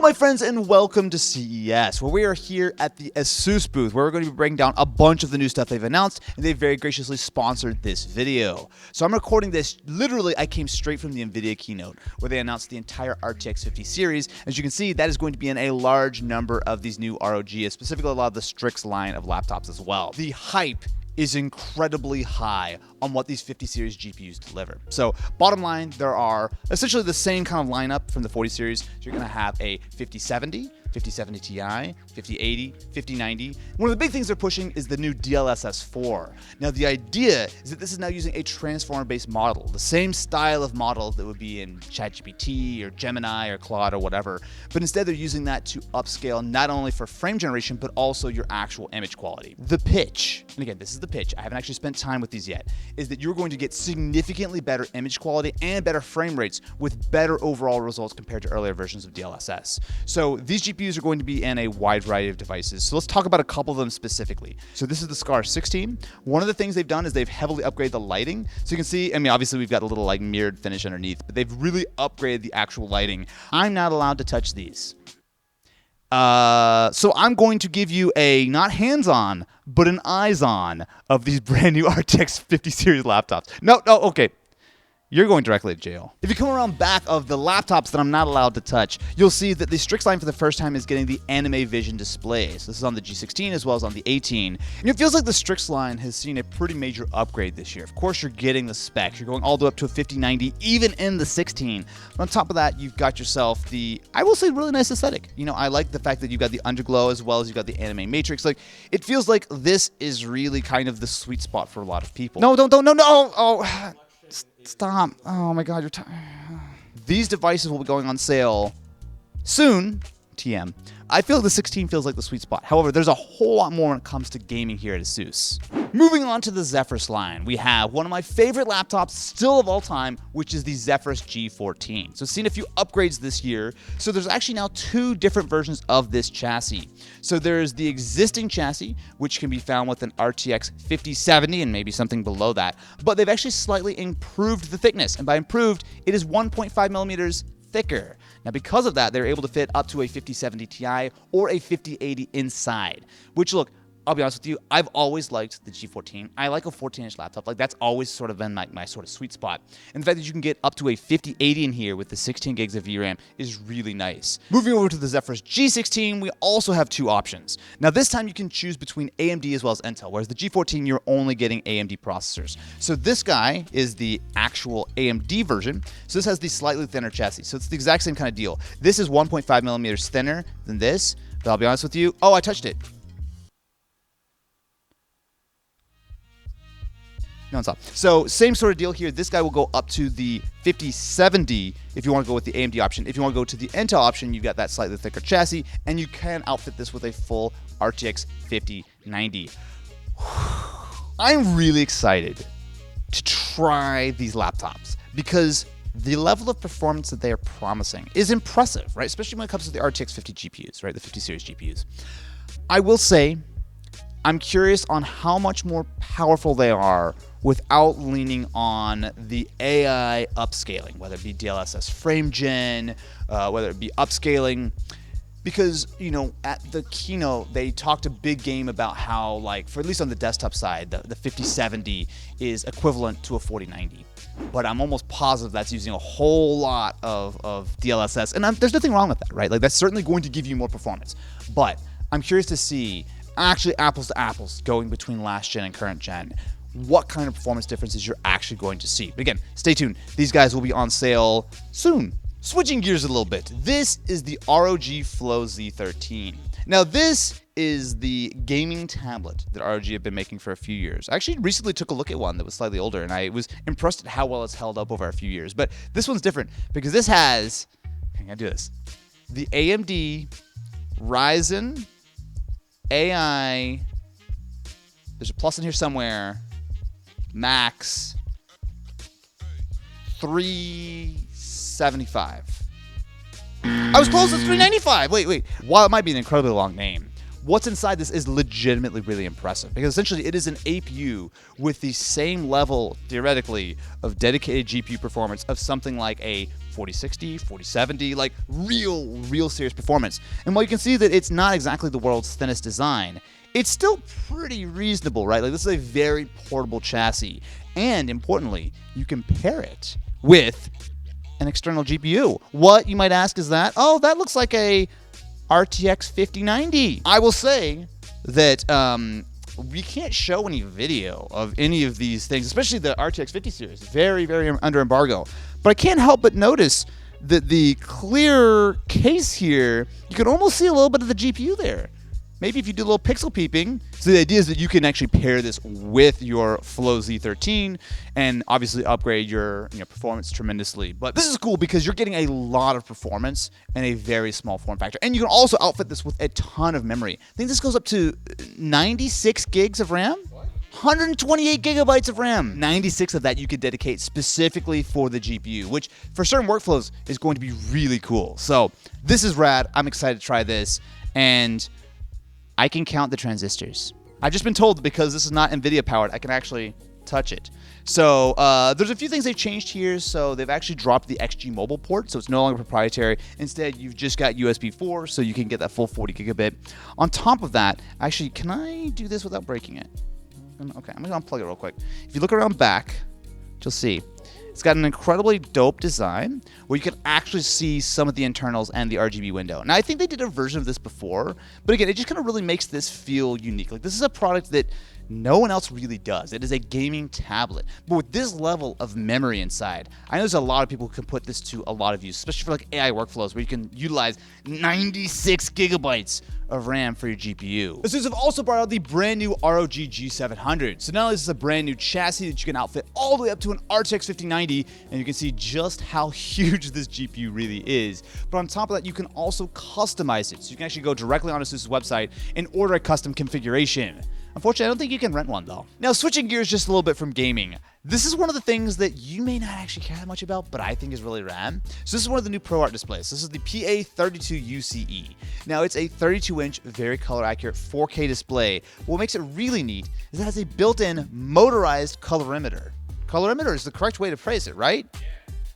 my friends, and welcome to CES, where we are here at the ASUS booth, where we're going to be breaking down a bunch of the new stuff they've announced, and they've very graciously sponsored this video. So I'm recording this, literally, I came straight from the NVIDIA keynote, where they announced the entire RTX 50 series. As you can see, that is going to be in a large number of these new ROGs, specifically a lot of the Strix line of laptops as well. The hype is incredibly high on what these 50 series GPUs deliver. So bottom line, there are essentially the same kind of lineup from the 40 series. So you're gonna have a 5070, 5070 Ti, 5080, 5090. One of the big things they're pushing is the new DLSS 4. Now the idea is that this is now using a transformer-based model, the same style of model that would be in ChatGPT or Gemini or Claude or whatever, but instead they're using that to upscale not only for frame generation, but also your actual image quality. The pitch, and again, this is the pitch, I haven't actually spent time with these yet, is that you're going to get significantly better image quality and better frame rates with better overall results compared to earlier versions of DLSS. So these GPUs are going to be in a wide variety of devices. So let's talk about a couple of them specifically. So this is the G16. One of the things they've done is they've heavily upgraded the lighting. So you can see, I mean, obviously we've got a little like mirrored finish underneath, but they've really upgraded the actual lighting. I'm not allowed to touch these. So I'm going to give you a not hands-on, but an eyes-on of these brand new RTX 50 series laptops. No, okay. You're going directly to jail. If you come around back of the laptops that I'm not allowed to touch, you'll see that the Strix line for the first time is getting the anime vision displays. This is on the G16 as well as on the 18. And it feels like the Strix line has seen a pretty major upgrade this year. Of course, you're getting the specs. You're going all the way up to a 5090, even in the 16. But on top of that, you've got yourself the, I will say, really nice aesthetic. You know, I like the fact that you've got the underglow as well as you've got the anime matrix. Like, it feels like this is really kind of the sweet spot for a lot of people. No, no. Oh. Stop. Oh my God, you're tired. These devices will be going on sale soon. TM. I feel the 16 feels like the sweet spot. However, there's a whole lot more when it comes to gaming here at ASUS. Moving on to the Zephyrus line, we have one of my favorite laptops still of all time, which is the Zephyrus G14. So it's seen a few upgrades this year. So there's actually now two different versions of this chassis. So there's the existing chassis, which can be found with an RTX 5070 and maybe something below that. But they've actually slightly improved the thickness. And by improved, it is 1.5 millimeters thicker. Now, because of that, they're able to fit up to a 5070 Ti or a 5080 inside, which, look, I'll be honest with you, I've always liked the G14. I like a 14-inch laptop. Like, that's always sort of been my sort of sweet spot. And the fact that you can get up to a 5080 in here with the 16 gigs of VRAM is really nice. Moving over to the Zephyrus G16, we also have two options. Now, this time you can choose between AMD as well as Intel, whereas the G14, you're only getting AMD processors. So this guy is the actual AMD version. So this has the slightly thinner chassis. So it's the exact same kind of deal. This is 1.5 millimeters thinner than this, but I'll be honest with you. Oh, I touched it. No, it's not. So same sort of deal here. This guy will go up to the 5070 if you want to go with the AMD option. If you want to go to the Intel option, you've got that slightly thicker chassis, and you can outfit this with a full RTX 5090. I'm really excited to try these laptops because the level of performance that they are promising is impressive, right? Especially when it comes to the RTX 50 GPUs, right? The 50 series GPUs. I will say, I'm curious on how much more powerful they are without leaning on the AI upscaling, whether it be DLSS frame gen, whether it be upscaling. Because, you know, at the keynote, they talked a big game about how, like, for at least on the desktop side, the 5070 is equivalent to a 4090. But I'm almost positive that's using a whole lot of DLSS. And there's nothing wrong with that, right? Like, that's certainly going to give you more performance. But I'm curious to see, actually apples to apples, going between last gen and current gen, what kind of performance differences you're actually going to see. But again, stay tuned. These guys will be on sale soon. Switching gears a little bit, this is the ROG Flow Z13. Now, this is the gaming tablet that ROG have been making for a few years. I actually recently took a look at one that was slightly older, and I was impressed at how well it's held up over a few years. But this one's different because this has, I gotta do this, the AMD Ryzen AI, there's a plus in here somewhere, Max 375. I was close to 395. Wait. While it might be an incredibly long name, what's inside this is legitimately really impressive because essentially it is an APU with the same level, theoretically, of dedicated GPU performance of something like a 4060, 4070, like real serious performance. And while you can see that it's not exactly the world's thinnest design, it's still pretty reasonable, right? Like, this is a very portable chassis. And importantly, you can pair it with an external GPU. What, you might ask, is that? Oh, that looks like a RTX 5090. I will say that we can't show any video of any of these things, especially the RTX 50 series. Very under embargo. But I can't help but notice that the clear case here, you can almost see a little bit of the GPU there. Maybe if you do a little pixel peeping. So the idea is that you can actually pair this with your Flow Z13 and obviously upgrade your performance tremendously. But this is cool because you're getting a lot of performance in a very small form factor. And you can also outfit this with a ton of memory. I think this goes up to 96 gigs of RAM. 128 gigabytes of RAM. 96 of that you could dedicate specifically for the GPU, which for certain workflows is going to be really cool. So this is rad. I'm excited to try this. And I can count the transistors. I've just been told that because this is not NVIDIA powered, I can actually touch it. So there's a few things they've changed here. So they've actually dropped the XG mobile port, so it's no longer proprietary. Instead, you've just got USB 4, so you can get that full 40 gigabit. On top of that, actually, can I do this without breaking it? Okay, I'm gonna unplug it real quick. If you look around back, you'll see it's got an incredibly dope design where you can actually see some of the internals and the RGB window. Now, I think they did a version of this before, but again, it just kind of really makes this feel unique. Like, this is a product that no one else really does. It is a gaming tablet, but with this level of memory inside, I know there's a lot of people who can put this to a lot of use, especially for like AI workflows where you can utilize 96 gigabytes of RAM for your GPU. ASUS have also brought out the brand new ROG G700. So not only is this a brand new chassis that you can outfit all the way up to an RTX 5090, and you can see just how huge this GPU really is. But on top of that, you can also customize it. So you can actually go directly on ASUS's website and order a custom configuration. Unfortunately, I don't think you can rent one though. Now, switching gears just a little bit from gaming. This is one of the things that you may not actually care that much about, but I think is really rad. So this is one of the new ProArt displays. This is the PA32UCE. Now, it's a 32-inch, very color-accurate 4K display. What makes it really neat is it has a built-in motorized colorimeter. Colorimeter is the correct way to phrase it, right?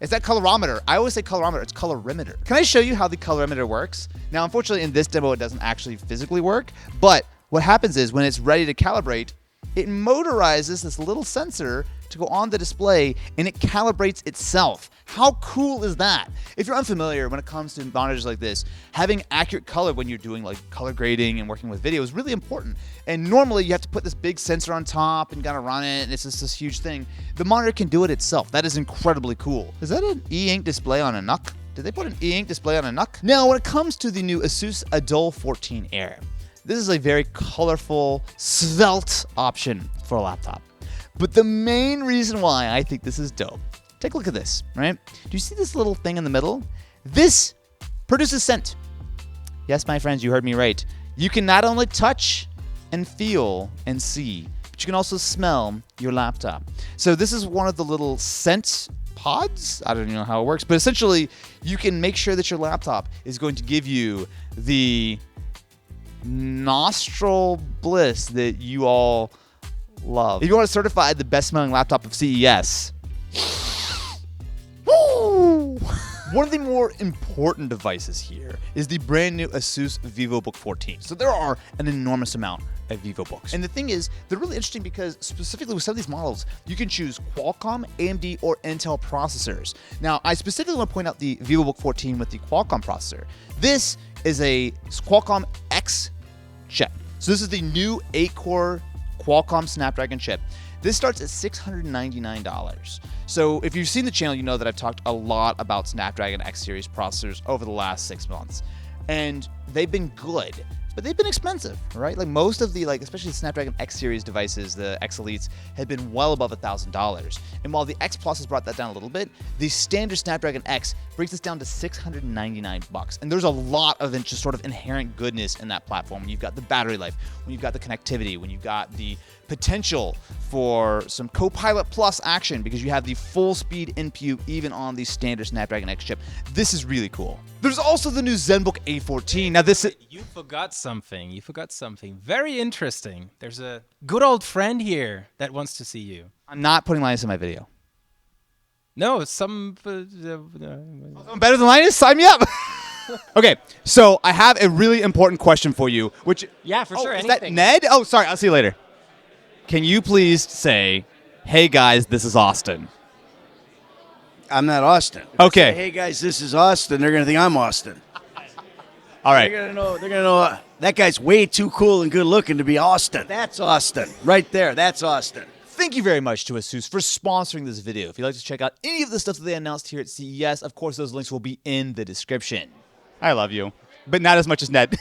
It's that colorimeter. I always say colorimeter. It's colorimeter. Can I show you how the colorimeter works? Now, unfortunately, in this demo, it doesn't actually physically work, but what happens is when it's ready to calibrate, it motorizes this little sensor to go on the display and it calibrates itself. How cool is that? If you're unfamiliar when it comes to monitors like this, having accurate color when you're doing like color grading and working with video is really important. And normally you have to put this big sensor on top and gotta run it, and it's just this huge thing. The monitor can do it itself. That is incredibly cool. Is that an e-ink display on a NUC? Did they put an e-ink display on a NUC? Now, when it comes to the new ASUS Adol 14 Air, this is a very colorful, svelte option for a laptop. But the main reason why I think this is dope, take a look at this, right? Do you see this little thing in the middle? This produces scent. Yes, my friends, you heard me right. You can not only touch and feel and see, but you can also smell your laptop. So this is one of the little scent pods. I don't even know how it works, but essentially you can make sure that your laptop is going to give you the nostril bliss that you all love. If you want to certify the best smelling laptop of CES, woo! One of the more important devices here is the brand new ASUS VivoBook 14. So there are an enormous amount of VivoBooks. And the thing is, they're really interesting because specifically with some of these models, you can choose Qualcomm, AMD, or Intel processors. Now, I specifically want to point out the VivoBook 14 with the Qualcomm processor. This is a Qualcomm X chip. So this is the new 8-core Qualcomm Snapdragon chip. This starts at $699. So if you've seen the channel, you know that I've talked a lot about Snapdragon X series processors over the last 6 months. And they've been good, but they've been expensive, right? Like most of the, especially the Snapdragon X series devices, the X Elites, had been well above $1,000. And while the X Plus has brought that down a little bit, the standard Snapdragon X brings this down to $699. And there's a lot of just sort of inherent goodness in that platform. When you've got the battery life, when you've got the connectivity, when you've got the potential for some Copilot Plus action because you have the full speed NPU even on the standard Snapdragon X chip. This is really cool. There's also the new ZenBook A14. Now this is... You forgot something. You forgot something very interesting. There's a good old friend here that wants to see you. I'm not putting Linus in my video. No, some. I'm better than Linus? Sign me up. Okay, so I have a really important question for you. Which Yeah, for sure, Is that anything. Ned? Oh, sorry. I'll see you later. Can you please say, "Hey guys, this is Austin"? I'm not Austin. If I Okay. say, hey guys, this is Austin. They're gonna think I'm Austin. All right. They're gonna know that guy's way too cool and good looking to be Austin. That's Austin, right there. That's Austin. Thank you very much to ASUS for sponsoring this video. If you'd like to check out any of the stuff that they announced here at CES, of course, those links will be in the description. I love you, but not as much as Ned.